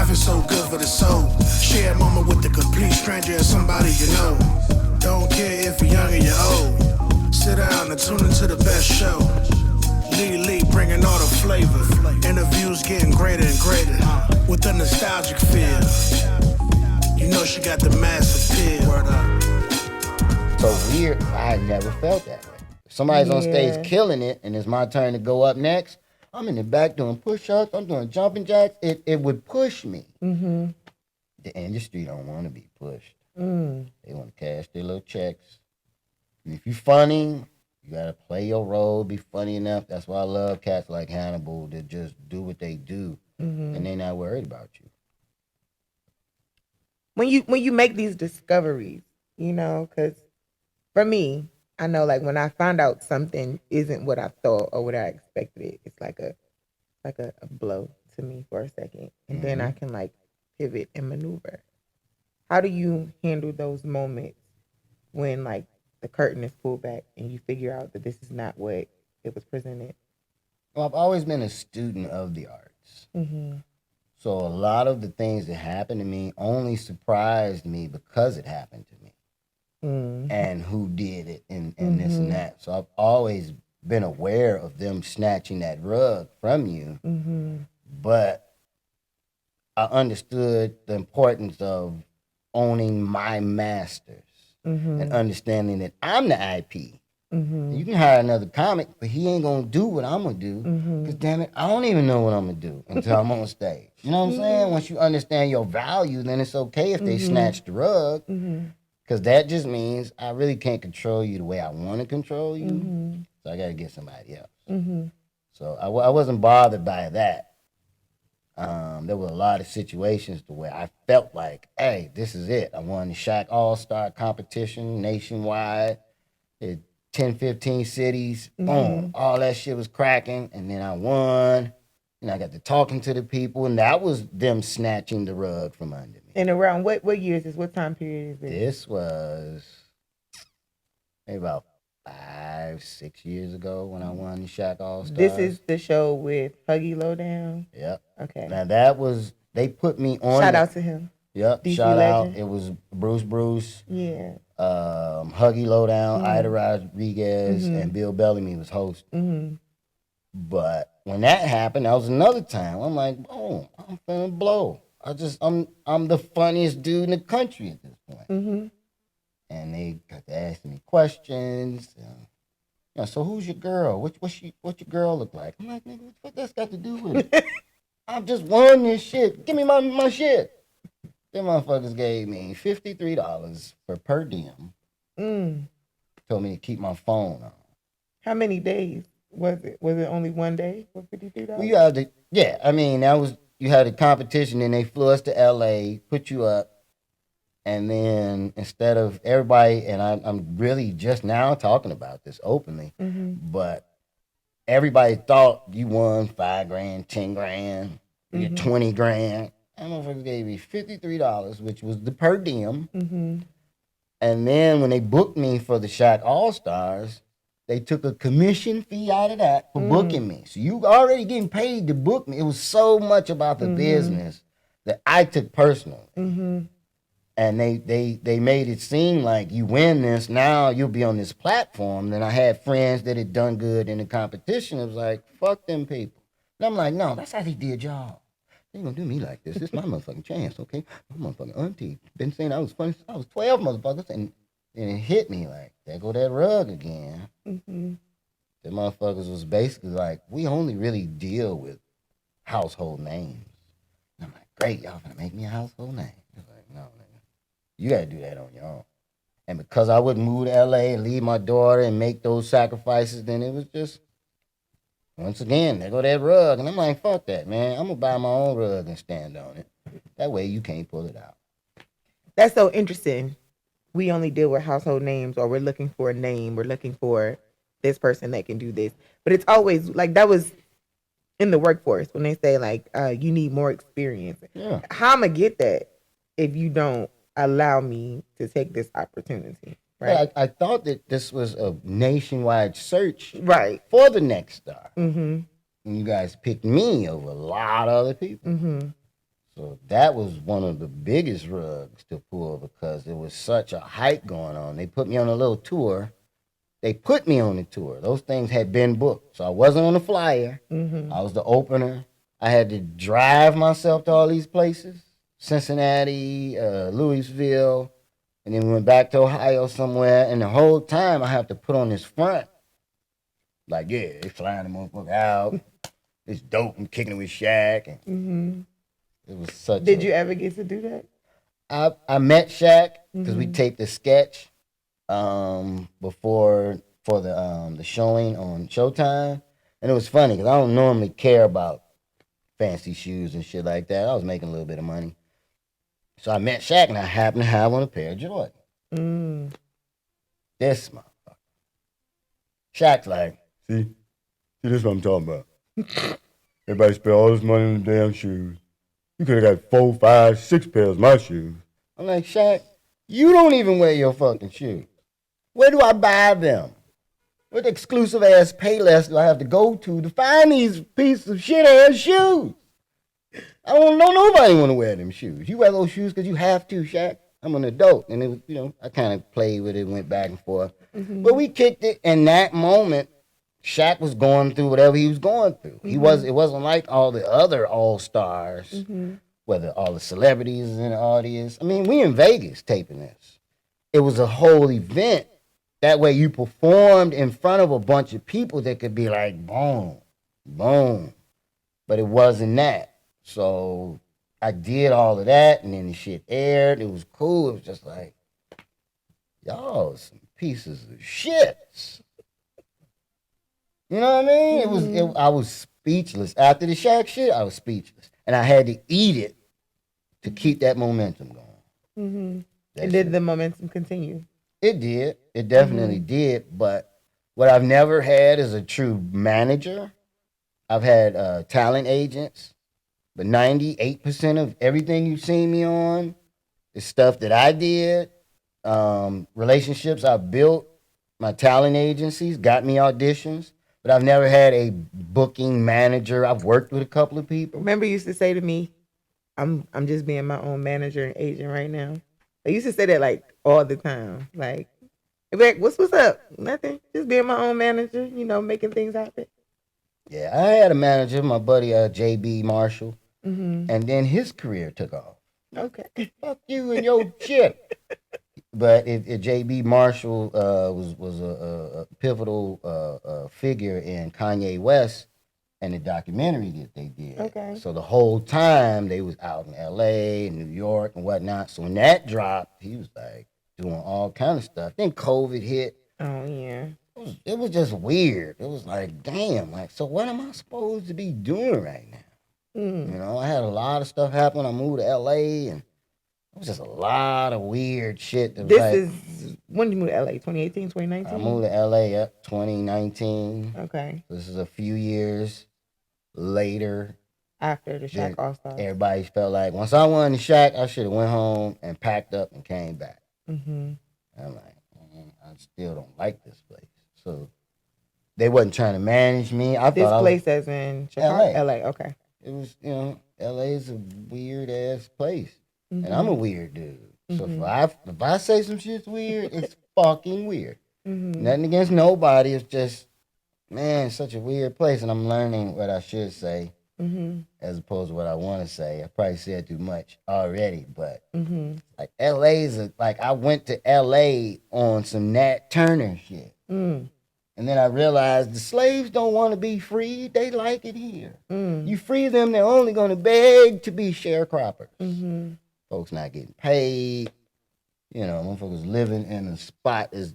Life is so good for the soul. Share a moment with a complete stranger or somebody you know. Don't care if you're young or you're old. Sit down and tune into the best show. Lee bringing all the flavor. Interviews getting greater and greater with a nostalgic feel. You know she got the mass appeal. Word up. So weird. I never felt that way. If somebody's on stage killing it and it's my turn to go up next, I'm in the back doing push-ups. I'm doing jumping jacks. It would push me. Mm-hmm. The industry don't want to be pushed. They want to cash their little checks. And if you funny, you got to play your role, be funny enough. That's why I love cats like Hannibal that just do what they do, and they're not worried about you. When you make these discoveries, you know, because for me, I know like when I find out something isn't what I thought or what I expected, it's like a blow to me for a second, and then I can like pivot and maneuver. How do you handle those moments when like the curtain is pulled back and you figure out that this is not what it was presented? Well, I've always been a student of the arts. Mm-hmm. So a lot of the things that happened to me only surprised me because it happened to me. Mm-hmm. And who did it and this and that. So I've always been aware of them snatching that rug from you. Mm-hmm. But I understood the importance of owning my masters and understanding that I'm the IP. You can hire another comic, but he ain't gonna do what I'm gonna do. Because damn it, I don't even know what I'm gonna do until I'm on stage. You know what I'm saying? Once you understand your value, then it's okay if they snatch the rug. Because that just means I really can't control you the way I want to control you. So I got to get somebody else. So I wasn't bothered by that. There were a lot of situations to where I felt like, hey, this is it. I won the Shaq All-Star competition nationwide. It 10, 15 cities. Boom. All that shit was cracking. And then I won. And I got to talking to the people. And that was them snatching the rug from under me. And around what year is this? What time period is this? This was maybe about 5-6 years ago when I won the Shaq All-Stars. This is the show with Huggy Lowdown? Yep. Okay. Now that was, they put me on. Shout out to him. Yep. DC shout legend. out. It was Bruce. Yeah. Huggy Lowdown, Ida Rodriguez, and Bill Bellamy was hosting. But when that happened, that was another time. I'm like, boom, I'm finna blow. I'm the funniest dude in the country at this point. And they got to ask me questions. You know, so who's your girl? What your girl look like? I'm like, nigga, what that's got to do with it? I just won this shit. Give me my shit. Them motherfuckers gave me $53 for per diem. Told me to keep my phone on. How many days was it? Was it only one day for $53? Well, you had to, yeah. I mean, you had a competition, and they flew us to LA, put you up, and then instead of everybody, and I'm really just now talking about this openly, but everybody thought you won $5 grand, 10 grand, you 20 grand. That motherfucker gave me $53, which was the per diem. And then when they booked me for the Shaq All-Stars, they took a commission fee out of that for booking me. So you already getting paid to book me. It was so much about the business that I took personal. And they made it seem like you win this, now you'll be on this platform. Then I had friends that had done good in the competition. It was like, fuck them people. And I'm like, no, that's how they did y'all. They ain't gonna do me like this. This is my motherfucking chance, okay? My motherfucking auntie been saying I was funny since I was 12 motherfuckers, and it hit me like, there go that rug again. The motherfuckers was basically like, we only really deal with household names. And I'm like, great, y'all gonna make me a household name. It's like, no, nigga, you gotta do that on your own. And because I wouldn't move to LA and leave my daughter and make those sacrifices, then it was just, once again, there go that rug. And I'm like, fuck that, man. I'm gonna buy my own rug and stand on it. That way you can't pull it out. That's so interesting. We only deal with household names, or we're looking for a name. We're looking for this person that can do this. But it's always like that was in the workforce when they say like you need more experience. Yeah. How am I get that if you don't allow me to take this opportunity? Right. I thought that this was a nationwide search right for the next star. And you guys picked me over a lot of other people. So that was one of the biggest rugs to pull because there was such a hype going on. They put me on a little tour. They put me on the tour. Those things had been booked. So I wasn't on the flyer. I was the opener. I had to drive myself to all these places. Cincinnati, Louisville, and then we went back to Ohio somewhere. And the whole time I have to put on this front. Like, yeah, they flying the motherfucker out. It's dope. I'm kicking it with Shaq. And it was such Did you ever get to do that? I met Shaq because we taped a sketch before for the showing on Showtime, and it was funny because I don't normally care about fancy shoes and shit like that. I was making a little bit of money, so I met Shaq and I happened to have on a pair of Jordan. This motherfucker, Shaq's like, see, this is what I'm talking about. Everybody spent all this money on the damn shoes. You could have got 4, 5, 6 pairs of my shoes. I'm like, Shaq, you don't even wear your fucking shoes. Where do I buy them? What exclusive ass Payless do I have to go to find these pieces of shit ass shoes? I don't know nobody want to wear them shoes. You wear those shoes because you have to, Shaq. I'm an adult. And it was, I kind of played with it, went back and forth. But we kicked it. In that moment, Shaq was going through whatever he was going through. It wasn't like all the other All-Stars, whether all the celebrities in the audience. I mean, we in Vegas taping this. It was a whole event. That way you performed in front of a bunch of people that could be like, boom, boom. But it wasn't that. So I did all of that, and then the shit aired. It was cool. It was just like, y'all some pieces of shit. You know what I mean? I was speechless. After the Shaq shit, I was speechless. And I had to eat it to keep that momentum going. And did the momentum continue? It did. It definitely did. But what I've never had is a true manager. I've had talent agents. But 98% of everything you've seen me on is stuff that I did. Relationships I built. My talent agencies got me auditions. But I've never had a booking manager. I've worked with a couple of people. Remember you used to say to me, I'm just being my own manager and agent right now. I used to say that like all the time. Like, what's up? Nothing. Just being my own manager, making things happen. Yeah, I had a manager, my buddy JB Marshall. And then his career took off. Okay. Fuck you and your shit. But J.B. Marshall was a pivotal figure in Kanye West and the documentary that they did. Okay. So the whole time they was out in L.A. and New York and whatnot. So when that dropped, he was like doing all kind of stuff. Then COVID hit. Oh yeah. It was just weird. It was like, damn, like, so what am I supposed to be doing right now? I had a lot of stuff happen. I moved to L.A. and it was just a lot of weird shit. When did you move to LA? 2018, 2019? I moved to LA 2019. Okay. This is a few years later. After the Shaq All-Stars. Everybody felt like once I won the Shaq, I should have went home and packed up and came back. I'm like, I still don't like this place. So they wasn't trying to manage me. This place as in Chicago? LA, okay. It was, LA is a weird ass place. And I'm a weird dude. So if I say some shit's weird, it's fucking weird. Nothing against nobody. It's just, man, it's such a weird place. And I'm learning what I should say as opposed to what I want to say. I probably said too much already. But like LA's like I went to LA on some Nat Turner shit. And then I realized the slaves don't want to be freed. They like it here. You free them, they're only going to beg to be sharecroppers. Folks not getting paid. Motherfuckers living in a spot is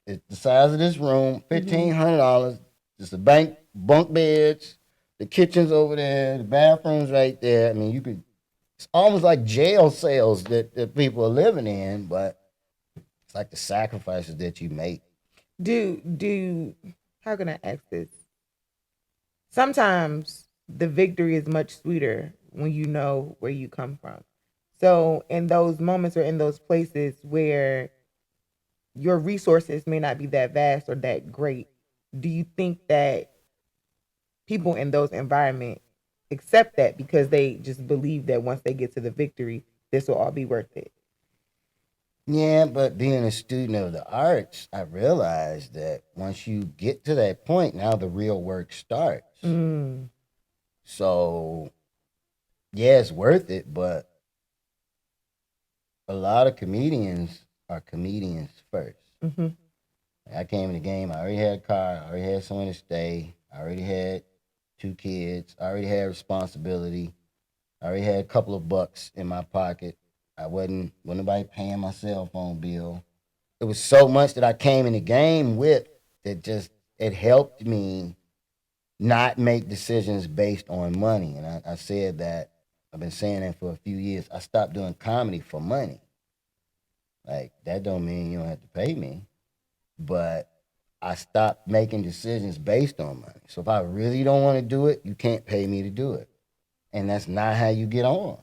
the size of this room, $1,500. Just bunk beds, the kitchen's over there, the bathroom's right there. I mean, it's almost like jail cells that people are living in, but it's like the sacrifices that you make. How can I ask this? Sometimes the victory is much sweeter when you know where you come from. So in those moments or in those places where your resources may not be that vast or that great, do you think that people in those environments accept that because they just believe that once they get to the victory, this will all be worth it. Yeah, but being a student of the arts, I realized that once you get to that point, now the real work starts. Mm. So, yeah, it's worth it, but a lot of comedians are comedians 1st. Mm-hmm. I came in the game, I already had a car, I already had somewhere to stay, I already had 2 kids, I already had responsibility, I already had a couple of bucks in my pocket. I wasn't nobody paying my cell phone bill. It was so much that I came in the game with that just it helped me not make decisions based on money. And I said that I've been saying that for a few years. I stopped doing comedy for money. Like that don't mean you don't have to pay me, but I stopped making decisions based on money. So if I really don't want to do it, you can't pay me to do it. And that's not how you get on.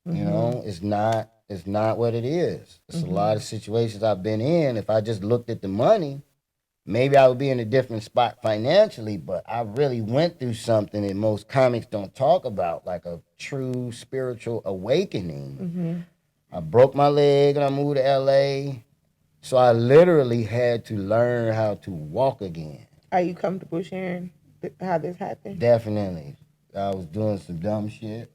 You know, it's not what it is. It's a lot of situations I've been in. If I just looked at the money, maybe I would be in a different spot financially, but I really went through something that most comics don't talk about, like a true spiritual awakening. I broke my leg and I moved to LA. So I literally had to learn how to walk again. Are you comfortable sharing how this happened? Definitely. I was doing some dumb shit.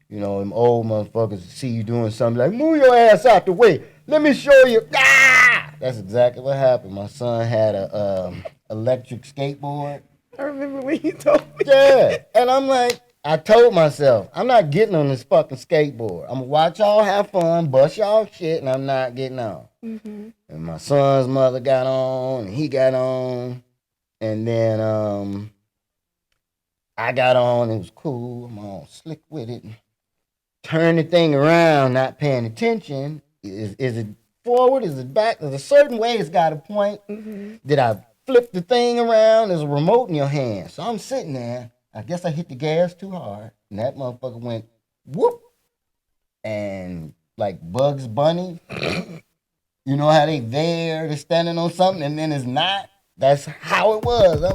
You know, them old motherfuckers see you doing something like, move your ass out the way. Let me show you. Ah! That's exactly what happened. My son had a electric skateboard. I remember when you told me. Yeah. And I'm like, I told myself, I'm not getting on this fucking skateboard. I'm going to watch y'all have fun, bust y'all shit, and I'm not getting on. And my son's mother got on, and he got on. And then I got on. It was cool. I'm all slick with it. Turn the thing around, not paying attention. Is it forward? Is it back? There's a certain way it's got to point. Did I flip the thing around? There's a remote in your hand. So I'm sitting there. I guess I hit the gas too hard. And that motherfucker went whoop. And like Bugs Bunny, you know how they're standing on something and then it's not? That's how it was.